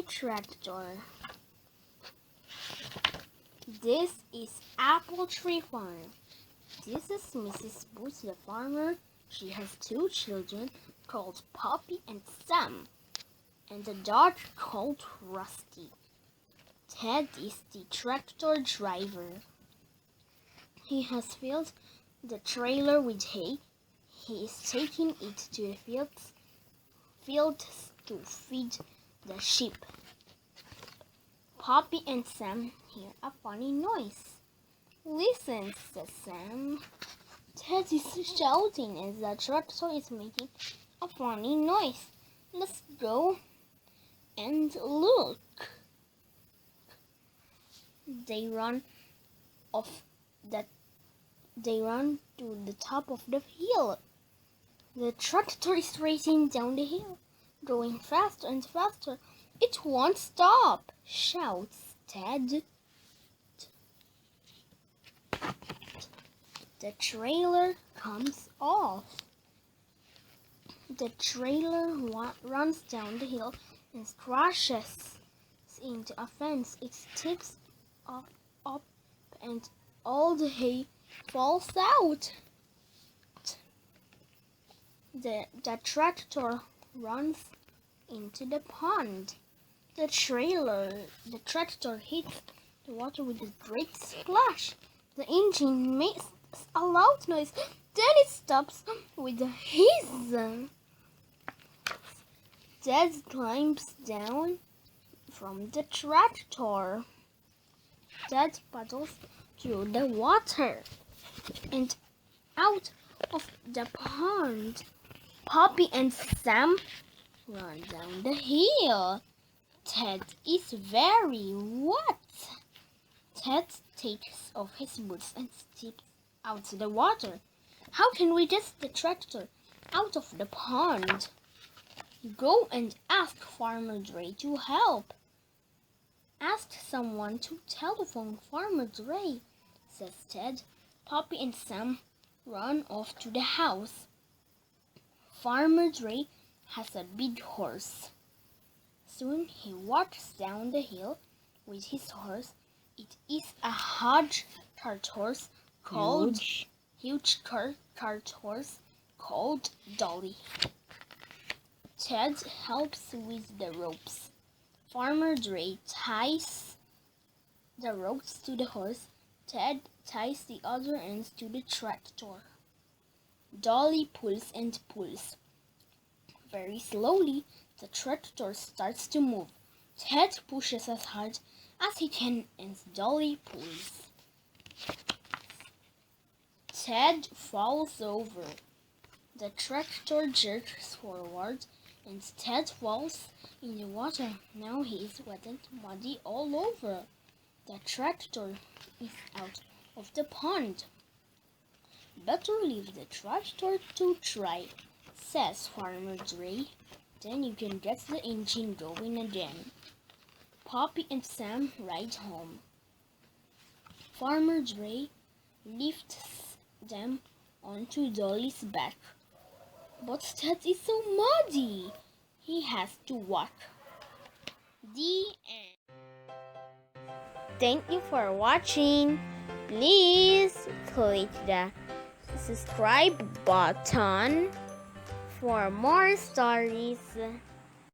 Tractor. This is Apple Tree Farm. This is Mrs. Boots the farmer. She has two children called Poppy and Sam, and a dog called Rusty. Ted is the tractor driver. He has filled the trailer with hay. He is taking it to the fields to feed the sheep. Poppy and Sam hear a funny noise. "Listen," says Sam. "Ted is shouting as the tractor is making a funny noise. Let's go and look." They run to the top of the hill. The tractor is racing down the hill, going faster and faster. "It won't stop," shouts Ted. The trailer comes off. The trailer runs down the hill and crashes into a fence. It tips up and all the hay falls out. The tractor runs into the pond. The tractor hits the water with a great splash. The engine makes a loud noise. Then it stops with a hiss. Ted climbs down from the tractor. Ted paddles through the water and out of the pond. Poppy and Sam run down the hill. Ted is very wet. Ted takes off his boots and steps out to the water. "How can we get the tractor out of the pond?" "Go and ask Farmer Dre to help." "Ask someone to telephone Farmer Dre," says Ted. Poppy and Sam run off to the house. Farmer Dre has a big horse. Soon he walks down the hill with his horse. It is a huge cart horse called Dolly. Ted helps with the ropes. Farmer Dre ties the ropes to the horse. Ted ties the other ends to the tractor. Dolly pulls and pulls. Very slowly, the tractor starts to move. Ted pushes as hard as he can and Dolly pulls. Ted falls over. The tractor jerks forward and Ted falls in the water. Now he is wet and muddy all over. The tractor is out of the pond. "Better leave the tractor to dry," says Farmer Dre. "Then you can get the engine going again." Poppy and Sam ride home. Farmer Dre lifts them onto Dolly's back. But Ted is so muddy. He has to walk. The end. Thank you for watching. Please click the subscribe button for more stories.